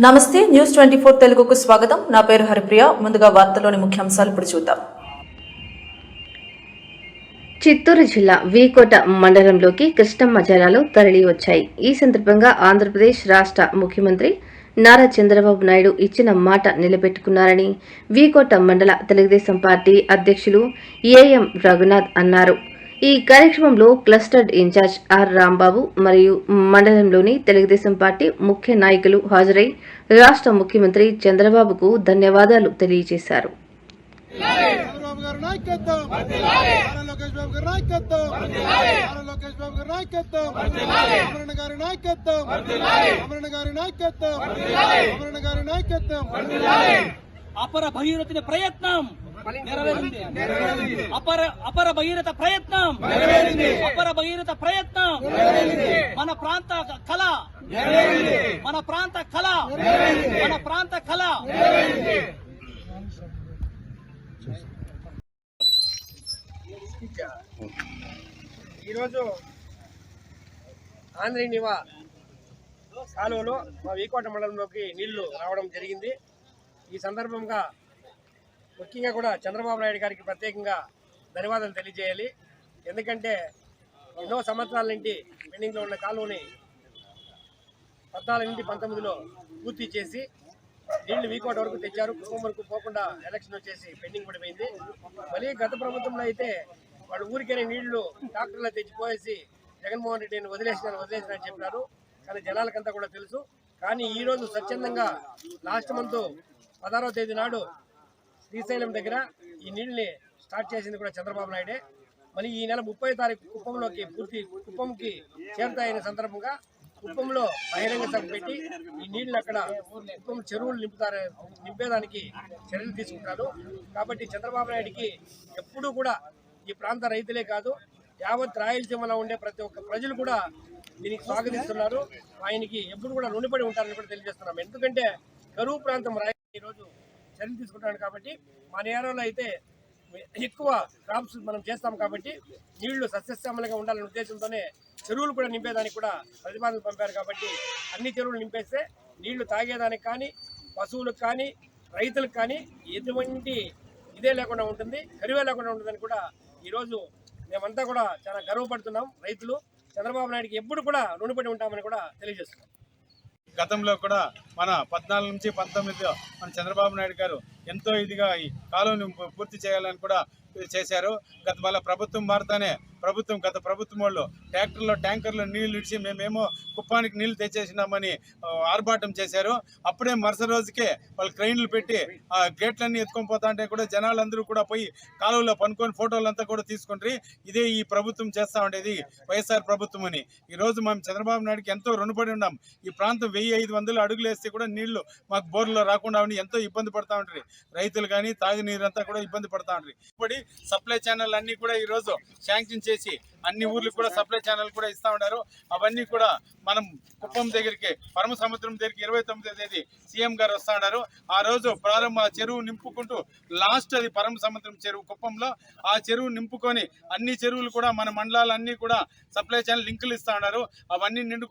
నమస్తే న్యూస్ 24 తెలుగుకు స్వాగతం. నా పేరు హరిప్రియ. ముందుగా వార్తల్లోని ముఖ్యాంశాలు ఇప్పుడు చూద్దాం. చిత్తూరు జిల్లా వీకోట మండలంలోకి కృష్ణమ్మ జలాలు తరలి వచ్చాయి. ఈ సందర్భంగా ఆంధ్రప్రదేశ్ రాష్ట్ర ముఖ్యమంత్రి నారా చంద్రబాబు నాయుడు ఇచ్చిన మాట నిలబెట్టుకున్నారని వీకోట మండల తెలుగుదేశం పార్టీ అధ్యక్షులు ఏఎం రఘునాథ్ అన్నారు. ఈ కార్యక్రమంలో క్లస్టర్ ఇన్ఛార్జ్ ఆర్ రాంబాబు మరియు మండలంలోని తెలుగుదేశం పార్టీ ముఖ్య నాయకులు హాజరై రాష్ట్ర ముఖ్యమంత్రి చంద్రబాబుకు ధన్యవాదాలు తెలియజేశారు. అపర భగీరథుని ప్రయత్నం నెరవేరింది. అపర భగీరథ ప్రయత్నం అపర భగీరథ ప్రయత్నం మన ప్రాంత కళ మన ప్రాంత కళ మన ప్రాంత కళ. ఈరోజు ఆంధ్రనివా కాలువలో మా వీకోట మండలంలోకి నీళ్లు రావడం జరిగింది. ఈ సందర్భంగా ముఖ్యంగా కూడా చంద్రబాబు నాయుడు గారికి ప్రత్యేకంగా ధన్యవాదాలు తెలియజేయాలి. ఎందుకంటే ఎన్నో సంవత్సరాల నుండి పెండింగ్లో ఉన్న కాలువని 14 నుండి 19లో పూర్తి చేసి నీళ్లు వీకోట వరకు తెచ్చారు. కుటుంబం వరకు పోకుండా ఎలక్షన్ వచ్చేసి పెండింగ్ పడిపోయింది. మళ్ళీ గత ప్రభుత్వంలో అయితే వాళ్ళు ఊరికైనా నీళ్లు ట్రాక్టర్లో తెచ్చిపోయేసి జగన్మోహన్ రెడ్డిని వదిలేసినని చెప్పినారు. కానీ జనాలకంతా కూడా తెలుసు. కానీ ఈరోజు స్వచ్ఛందంగా లాస్ట్ మంత్ 16వ తేదీ నాడు శ్రీశైలం దగ్గర ఈ నీళ్ళని స్టార్ట్ చేసింది కూడా చంద్రబాబు నాయుడే. మళ్ళీ ఈ నెల 30వ తారీఖు కుప్పంకి చేరుతాయనే సందర్భంగా కుప్పంలో బహిరంగ సభ పెట్టి ఈ నీళ్లు అక్కడ కుప్పం చెరువులు నింపేదానికి చర్యలు తీసుకుంటారు. కాబట్టి చంద్రబాబు నాయుడికి ఎప్పుడూ కూడా ఈ ప్రాంత రైతులే కాదు, యావత్ రాయలసీమలో ఉండే ప్రతి ఒక్క ప్రజలు కూడా దీనికి స్వాగతిస్తున్నారు. ఆయనకి ఎప్పుడు కూడా రుణపడి ఉంటారని కూడా తెలియజేస్తున్నాం. ఎందుకంటే కరువు ప్రాంతం ఈరోజు చర్యలు తీసుకుంటాను కాబట్టి మన ఏరియాలో అయితే ఎక్కువ క్రాప్స్ మనం చేస్తాం కాబట్టి నీళ్లు సస్యశ్యామలంగా ఉండాలనే ఉద్దేశంతోనే చెరువులు కూడా నింపేదానికి కూడా ప్రతిపాదన పంపారు. కాబట్టి అన్ని చెరువులు నింపేస్తే నీళ్లు తాగేదానికి కానీ పశువులకు కానీ రైతులకు కానీ ఎటువంటి ఇదే లేకుండా ఉంటుంది, కరువే లేకుండా ఉంటుందని కూడా ఈరోజు మేమంతా కూడా చాలా గర్వపడుతున్నాం. రైతులు చంద్రబాబు నాయుడికి ఎప్పుడు కూడా రుణపడి ఉంటామని కూడా తెలియజేస్తున్నాం. గతంలో కూడా మన 14 నుంచి 19లో మన చంద్రబాబు నాయుడు గారు ఎంతో ఇదిగా ఈ కాలువను పూర్తి చేయాలని కూడా చేశారు. మళ్ళీ ప్రభుత్వం మారుతానే గత ప్రభుత్వం వాళ్ళు ట్యాంకర్లో నీళ్లు ఇచ్చి మేమేమో కుప్పానికి నీళ్లు తెచ్చేసినామని ఆర్భాటం చేశారు. అప్పుడే మరుసటి రోజుకే వాళ్ళు క్రెయిన్లు పెట్టి ఆ గేట్లన్నీ ఎత్తుకొని పోతా అంటే కూడా జనాలందరూ కూడా పోయి కాలువలో పనుకొని ఫోటోలంతా కూడా తీసుకుంటారు. ఇదే ఈ ప్రభుత్వం చేస్తా ఉండేది వైఎస్ఆర్ ప్రభుత్వం అని. ఈరోజు మేము చంద్రబాబు నాయుడుకి ఎంతో రుణపడి ఉన్నాం. ఈ ప్రాంతం 1500 అడుగులు వేస్తే కూడా నీళ్లు మాకు బోర్లో రాకుండా ఉండి ఎంతో ఇబ్బంది పడతా ఉంటారు. రైతులు కానీ తాగునీరు అంతా కూడా ఇబ్బంది పడతా ఉంటారు. ఇప్పుడు సప్లై ఛానల్ అన్ని కూడా ఈరోజు శాంక్షన్ చేసి అన్ని ఊర్లకు కూడా సప్లై ఛానల్ కూడా ఇస్తా ఉన్నారు. అవన్నీ కూడా మనం కుప్పం దగ్గరికి పరమ సముద్రం దగ్గరికి 29వ తేదీ సీఎం గారు వస్తా ఉన్నారు. ఆ రోజు ప్రారంభ చెరువు నింపుకుంటూ లాస్ట్ అది పరమ సముద్రం చెరువు కుప్పంలో ఆ చెరువు నింపుకొని అన్ని చెరువులు కూడా మన మండలాలన్నీ కూడా సప్లై ఛానల్ లింకులు ఇస్తా ఉన్నారు. అవన్నీ నిండు